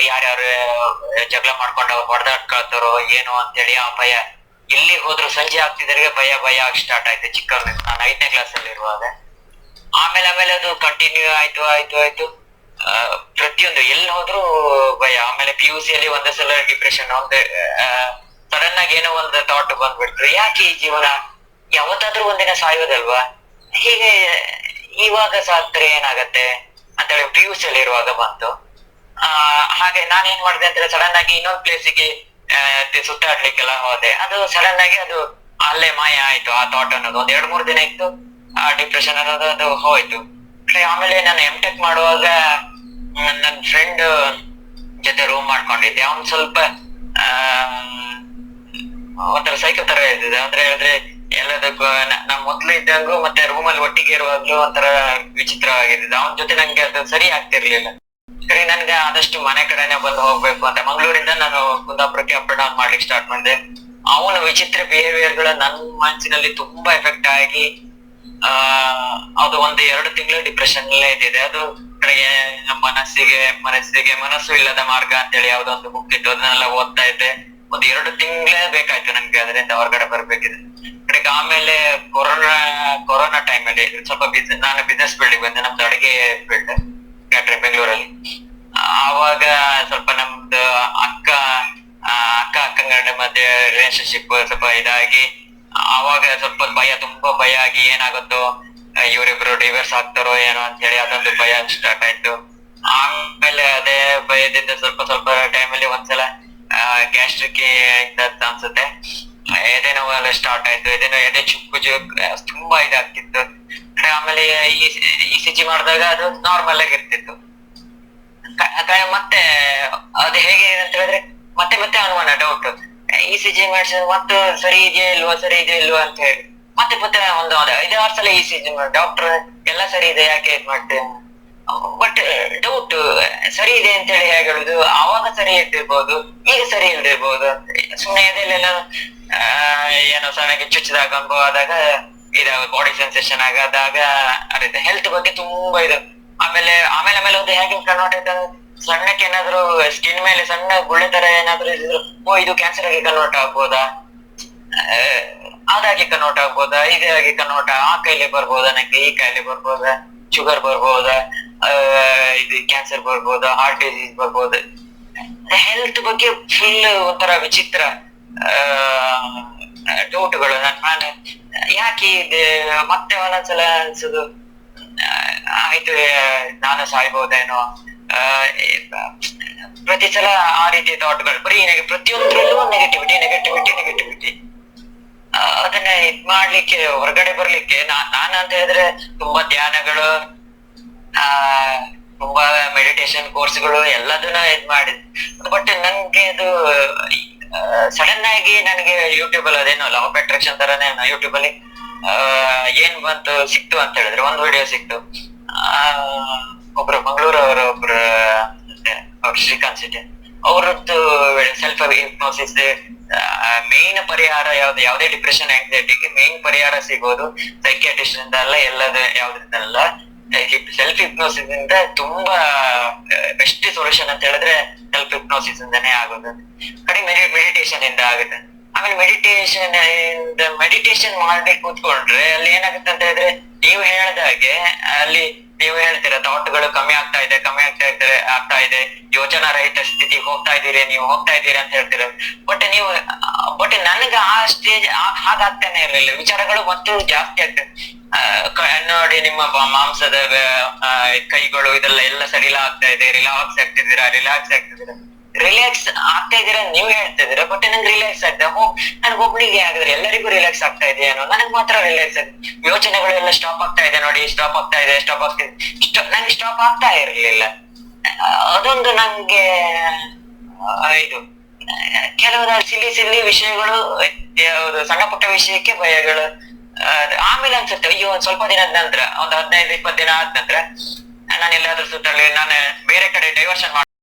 ಯಾರ್ಯಾರು ಜಗಳ ಮಾಡ್ಕೊಂಡು ಹೊಡೆದಾಡ್ಕೊಳ್ತಾರೋ ಏನೋ ಅಂತೇಳಿ ಆ ಭಯ. ಎಲ್ಲಿ ಹೋದ್ರು ಸಂಜೆ ಆಗ್ತಿದ್ರೆ ಭಯ ಭಯ ಆಗಿ ಸ್ಟಾರ್ಟ್ ಆಯ್ತು ಚಿಕ್ಕವ್ರ. ನಾನು 5ನೇ ಕ್ಲಾಸ್ ಅಲ್ಲಿ ಇರುವಾಗ. ಆಮೇಲೆ ಅದು ಕಂಟಿನ್ಯೂ ಆಯ್ತು. ಪ್ರತಿಯೊಂದು ಎಲ್ಲಿ ಹೋದ್ರು ಭಯ. ಆಮೇಲೆ PUC ಅಲ್ಲಿ ಒಂದೇ ಸಲ ಡಿಪ್ರೆಷನ್, ಒಂದು ಸಡನ್ ಆಗಿ ಏನೋ ಒಂದು ಥಾಟ್ ಬಂದ್ಬಿಟ್ರು, ಯಾಕೆ ಈ ಜೀವನ, ಯಾವತ್ತಾದ್ರೂ ಒಂದಿನ ಸಾಯೋದಲ್ವಾ, ಹೀಗೆ ಇವಾಗ ಸಾತ್ರೆ ಏನಾಗತ್ತೆ ಅಂತೇಳಿ PUC ಅಲ್ಲಿ ಇರುವಾಗ ಬಂತು. ಹಾಗೆ ನಾನೇನ್ ಮಾಡಿದೆ ಅಂದ್ರೆ ಸಡನ್ ಆಗಿ ಇನ್ನೊಂದ್ ಪ್ಲೇಸಿಗೆ ಸುತ್ತಾಡ್ಲಿಕ್ಕೆಲ್ಲ ಹೋದೆ. ಅದು ಸಡನ್ ಆಗಿ ಅದು ಅಲ್ಲೇ ಮಾಯ ಆಯ್ತು ಆ ಥಾಟ್ ಅನ್ನೋದು. ಒಂದ್ 2-3 ದಿನ ಇತ್ತು ಆ ಡಿಪ್ರೆಷನ್ ಅನ್ನೋದು, ಅದು ಹೋಯ್ತು. ಆಮೇಲೆ ನಾನು M.Tech ಮಾಡುವಾಗ ನನ್ನ ಫ್ರೆಂಡ್ ಜೊತೆ ರೂಮ್ ಮಾಡ್ಕೊಂಡಿದ್ದೆ. ಅವ್ನು ಸ್ವಲ್ಪ ಒಂಥರ ಸೈಕೋ ತರ ಇದ್ದಿದೆ. ಅಂದ್ರೆ ಹೇಳಿದ್ರೆ ಎಲ್ಲದಕ್ಕೂ ನಮ್ ಮೊದ್ಲು ಇದ್ದಂಗೂ ಮತ್ತೆ ರೂಮಲ್ಲಿ ಒಟ್ಟಿಗೆ ಇರುವಾಗ್ಲೂ ಒಂಥರ ವಿಚಿತ್ರವಾಗಿದ್ದಿದೆ. ಅವನ ಜೊತೆ ನಂಗೆ ಅದು ಸರಿ ಆಗ್ತಿರ್ಲಿಲ್ಲ. ಸರಿ, ನನ್ಗೆ ಆದಷ್ಟು ಮನೆ ಕಡೆನೆ ಬಂದು ಹೋಗ್ಬೇಕು ಅಂತ ಮಂಗಳೂರಿಂದ ನಾನು ಕುಂದಾಪುರಕ್ಕೆ ಅಪ್ ಡೌನ್ ಮಾಡ್ಲಿಕ್ಕೆ ಸ್ಟಾರ್ಟ್ ಮಾಡಿದೆ. ಅವನ ವಿಚಿತ್ರ ಬಿಹೇವಿಯರ್ ಗಳು ನನ್ನ ಮನಸ್ಸಿನಲ್ಲಿ ತುಂಬಾ ಎಫೆಕ್ಟ್ ಆಗಿ ಅದು 1-2 ತಿಂಗಳು ಡಿಪ್ರೆಷನ್ ಅಲ್ಲೇ ಇದ್ದಿದೆ. ಅದು ಕಡೆಗೆ ಮನಸ್ಸು ಇಲ್ಲದ ಮಾರ್ಗ ಅಂತೇಳಿ ಯಾವ್ದೋ ಒಂದು ಬುಕ್ ಇತ್ತು, ಅದನ್ನೆಲ್ಲ ಓದ್ತಾ ಇದ್ದೆ. 1-2 ತಿಂಗಳೇ ಬೇಕಾಯ್ತು ನನ್ಗೆ ಅದರಿಂದ ಹೊರಗಡೆ ಬರ್ಬೇಕಿದೆ. ಕಡೆಗೆ ಆಮೇಲೆ ಕೊರೋನಾ ಟೈಮ್ ಅಲ್ಲಿ ಸ್ವಲ್ಪ ನಾನು ಬಿಸ್ನೆಸ್ ಫೀಲ್ಡ್ ಬಂದೆ. ನಮ್ದು ಅಡಿಗೆ ಫೀಲ್ಡ್, ಕ್ಯಾಟ್ರಿಂಗ್, ಬೆಂಗಳೂರಲ್ಲಿ. ಆವಾಗ ಸ್ವಲ್ಪ ನಮ್ದು ಅಕ್ಕಂಗರ ಮಧ್ಯೆ ರಿಲೇಶನ್ಶಿಪ್ ಸ್ವಲ್ಪ ಇದಾಗಿ, ಆವಾಗ ಸ್ವಲ್ಪ ತುಂಬಾ ಭಯ ಆಗಿ ಏನಾಗುತ್ತೋ, ಇವರಿಬ್ರು ಡಿವೋರ್ಸ್ ಆಗ್ತಾರೋ ಏನೋ ಅಂತ ಹೇಳಿ ಅದೊಂದು ಭಯ ಸ್ಟಾರ್ಟ್ ಆಯ್ತು. ಆಮೇಲೆ ಅದೇ ಭಯದಿಂದ ಸ್ವಲ್ಪ ಟೈಮಲ್ಲಿ ಒಂದ್ಸಲ ಗ್ಯಾಸ್ಟ್ರಿಕ್ ಇಂದ ಅನ್ಸುತ್ತೆ ಎದೆ ನೋವೆಲ್ಲ ಸ್ಟಾರ್ಟ್ ಆಯ್ತು. ಎದೆ ಚುಕ್ಕು ತುಂಬಾ ಇದಾಗ್ತಿತ್ತು. ಆಮೇಲೆ ECG ಮಾಡಿದಾಗ ಅದು ನಾರ್ಮಲ್ ಆಗಿರ್ತಿತ್ತು. ಮತ್ತೆ ಅದು ಹೇಗೆ ಅಂತ ಹೇಳಿದ್ರೆ ಮತ್ತೆ ಅನುಮಾನ, ಡೌಟ್. ECG ಮಾಡಿಸಿದ್ರೆ ಮತ್ತೆ ಸರಿ ಇದೆಯಾ ಇಲ್ವಾ ಅಂತ ಹೇಳಿ ಮತ್ತೆ ಒಂದು 5-6 ಸಲ ECG ಮಾಡಿ ಡಾಕ್ಟರ್ ಎಲ್ಲ ಸರಿ ಇದೆ, ಯಾಕೆ ಇದ್ ಮಾಡ್ತೇವೆ, ಬಟ್ ಡೌಟ್ ಸರಿ ಇದೆ ಅಂತ ಹೇಳಿ ಹೇಗೆ ಹೇಳುದು, ಆವಾಗ ಸರಿ ಇರ್ತಿರ್ಬೋದು, ಈಗ ಸರಿ ಇಲ್ದಿರ್ಬೋದು. ಸುಮ್ಮನೆ ಎದೆಲೆಲ್ಲ ಏನೋ ಸಣ್ಣಗೆ ಚುಚ್ಚಿದಾಗ ಅನುಭವ ಆದಾಗ ಬಾಡಿ ಸೆನ್ಸೇಷನ್ ಆಗಾದಾಗ ಅರಿತೆ. ಹೆಲ್ತ್ ಬಗ್ಗೆ ತುಂಬಾ ಇದು. ಆಮೇಲೆ ಅದು ಹೇಗೆ ಕನ್ವರ್ಟ್ ಆಯ್ತು, ಸಣ್ಣಕ್ಕೆ ಏನಾದ್ರು ಸ್ಕಿನ್ ಮೇಲೆ ಸಣ್ಣ ಗುಳ್ಳೆ ತರ ಏನಾದ್ರು ಇದ್ರು, ಇದು ಕ್ಯಾನ್ಸರ್ ಆಗಿ ಕನ್ವರ್ಟ್ ಆಗ್ಬೋದಾ, ಅದಾಗಿ ಕನ್ವರ್ಟ್ ಆಗ್ಬೋದಾ, ಇದಾಗಿ ಕನ್ವರ್ಟ್, ಆ ಕಾಯಿಲೆ ಬರ್ಬೋದಾ, ನಂಗೆ ಈ ಕಾಯಿಲೆ ಬರ್ಬೋದಾ, ಶುಗರ್ ಬರ್ಬೋದಾ, ಇದು ಕ್ಯಾನ್ಸರ್ ಬರ್ಬೋದಾ, ಹಾರ್ಟ್ ಡಿಸೀಸ್ ಬರ್ಬೋದ. ಹೆಲ್ತ್ ಬಗ್ಗೆ ಫುಲ್ ಒಂಥರ ವಿಚಿತ್ರ ಡೌಟ್ಗಳು. ನಾನು ಯಾಕೆ ಇದೆ, ಮತ್ತೆ ಒಂದೊಂದ್ಸಲ ಅನ್ಸುದು ಆಯ್ತು ನಾನು ಸಾಯ್ಬೋದೇನೋ. ಪ್ರತಿ ಸಲ ಆ ರೀತಿ ಥಾಟ್ಗಳು, ಬರೀ ಪ್ರತಿಯೊಂದ್ರಲ್ಲೂ ನೆಗೆಟಿವಿಟಿ. ಅದನ್ನ ಮಾಡ್ಲಿಕ್ಕೆ, ಹೊರಗಡೆ ಬರ್ಲಿಕ್ಕೆ ನಾನು ಅಂತ ಹೇಳಿದ್ರೆ ತುಂಬಾ ಧ್ಯಾನಗಳು, ತುಂಬಾ ಮೆಡಿಟೇಷನ್ ಕೋರ್ಸ್ಗಳು ಎಲ್ಲದನ್ನ ಮಾಡಿದ್. ಬಟ್ ನನ್ಗೆ ಅದು ಸಡನ್ ಆಗಿ ನನಗೆ ಯೂಟ್ಯೂಬ್ ಅಲ್ಲಿ ಅದೇನೋ ಲಾ ಆಫ್ ಅಟ್ರಾಕ್ಷನ್ ತರನೇ ಯೂಟ್ಯೂಬ್ ಅಲ್ಲಿ ಸಿಕ್ತು ಅಂತ ಹೇಳಿದ್ರೆ ಒಂದು ವಿಡಿಯೋ ಸಿಕ್ತು. ಒಬ್ರು ಮಂಗಳೂರವರು ಅವ್ರು ಶ್ರೀಕಾಂತ್ ಶೆಟ್ಟಿ ಅವ್ರದ್ದು ಸೆಲ್ಫ್ ಹಿಪ್ನೋಸಿಸ್ ಮೇನ್ ಪರಿಹಾರ ಯಾವುದೇ ಡಿಪ್ರೆಷನ್ ಆಂಗ್ಸೈಟಿಗೆ ಮೇನ್ ಪರಿಹಾರ ಸಿಗೋದು ಸೈಕಿಯಾಟ್ರಿಸ್ಟ್ ಇಂದ ಅಲ್ಲ, ಯಾವ್ದ್ರಿಂದ ಅಲ್ಲ, ಸೆಲ್ಫ್ ಹಿಪ್ನೋಸಿಸ್ ಇಂದ ತುಂಬಾ ಬೆಸ್ಟ್ ಸೊಲ್ಯೂಷನ್ ಅಂತ ಹೇಳಿದ್ರೆ ಸೆಲ್ಫ್ ಹಿಪ್ನೋಸಿಸ್ ಇಂದಾನೇ ಆಗೋದು. ಕಡಿಮೆ ಮೆಡಿಟೇಷನ್ ಇಂದ ಆಗುತ್ತೆ. ಆಮೇಲೆ ಮೆಡಿಟೇಷನ್ ಮಾಡಿ ಕೂತ್ಕೊಂಡ್ರೆ ಅಲ್ಲಿ ಏನಾಗುತ್ತೆ ಅಂತ ಹೇಳಿದ್ರೆ ನೀವು ಹೇಳ್ದಾಗೆ ಅಲ್ಲಿ ನೀವು ಹೇಳ್ತೀರಾ ಥಾಟ್ಗಳು ಕಮ್ಮಿ ಆಗ್ತಾ ಇದೆ, ಯೋಚನಾ ರಹಿತ ಸ್ಥಿತಿ ಹೋಗ್ತಾ ಇದ್ದೀರಿ ಅಂತ ಹೇಳ್ತೀರ. ಬಟ್ ನನಗೆ ಆ ಸ್ಟೇಜ್ ಹಾಗಾಗ್ತಾನೆ ಇರ್ಲಿಲ್ಲ. ವಿಚಾರಗಳು ಮತ್ತು ಜಾಸ್ತಿ ಆಗ್ತದೆ. ನೋಡಿ, ನಿಮ್ಮ ಮಾಂಸದ ಕೈಗಳು ಇದೆಲ್ಲ ಸಡಿಲ ಆಗ್ತಾ ಇದೆ, ರಿಲ್ಯಾಕ್ಸ್ ಆಗ್ತಿದ್ದೀರಾ, ರಿಲ್ಯಾಕ್ಸ್ ಆಗ್ತಾ ಇದೀರಾ ನೀವು ಹೇಳ್ತಿದ್ದೀರಾ. ಬಟ್ ನಂಗೆ ರಿಲ್ಯಾಕ್ಸ್ ಆಗ್ತಾ ನನ್ಗೊಬ್ನಿಗೆ ಆಗಿದ್ರೆ ಎಲ್ಲರಿಗೂ ರಿಲ್ಯಾಕ್ಸ್ ಆಗ್ತಾ ಇದೆಯೇನೋ, ನನಗ್ ಮಾತ್ರ ರಿಲ್ಯಾಕ್ಸ್ ಆಗ್ತದೆ. ಯೋಚನೆಗಳೆಲ್ಲ ಸ್ಟಾಪ್ ಆಗ್ತಾ ಇದೆ, ನೋಡಿ ಸ್ಟಾಪ್ ಆಗ್ತಿದೆ, ನಂಗೆ ಸ್ಟಾಪ್ ಆಗ್ತಾ ಇರ್ಲಿಲ್ಲ. ಅದೊಂದು ನಂಗೆ ಇದು ಕೆಲವು ಸಿಲ್ಲಿ ವಿಷಯಗಳು, ಯಾವುದು ಸಣ್ಣ ಪುಟ್ಟ ವಿಷಯಕ್ಕೆ ಭಯಗಳು. ಆಮೇಲೆ ಅನ್ಸುತ್ತೆ ಅಯ್ಯೋ ಒಂದ್ ಸ್ವಲ್ಪ ದಿನದ ನಂತರ, ಒಂದು 15-20 ದಿನ ಆದ ನಂತರ ನಾನು ಎಲ್ಲಾದ್ರೂ ಸುತ್ತಲ್ಲಿ ನಾನು ಬೇರೆ ಕಡೆ ಡೈವರ್ಷನ್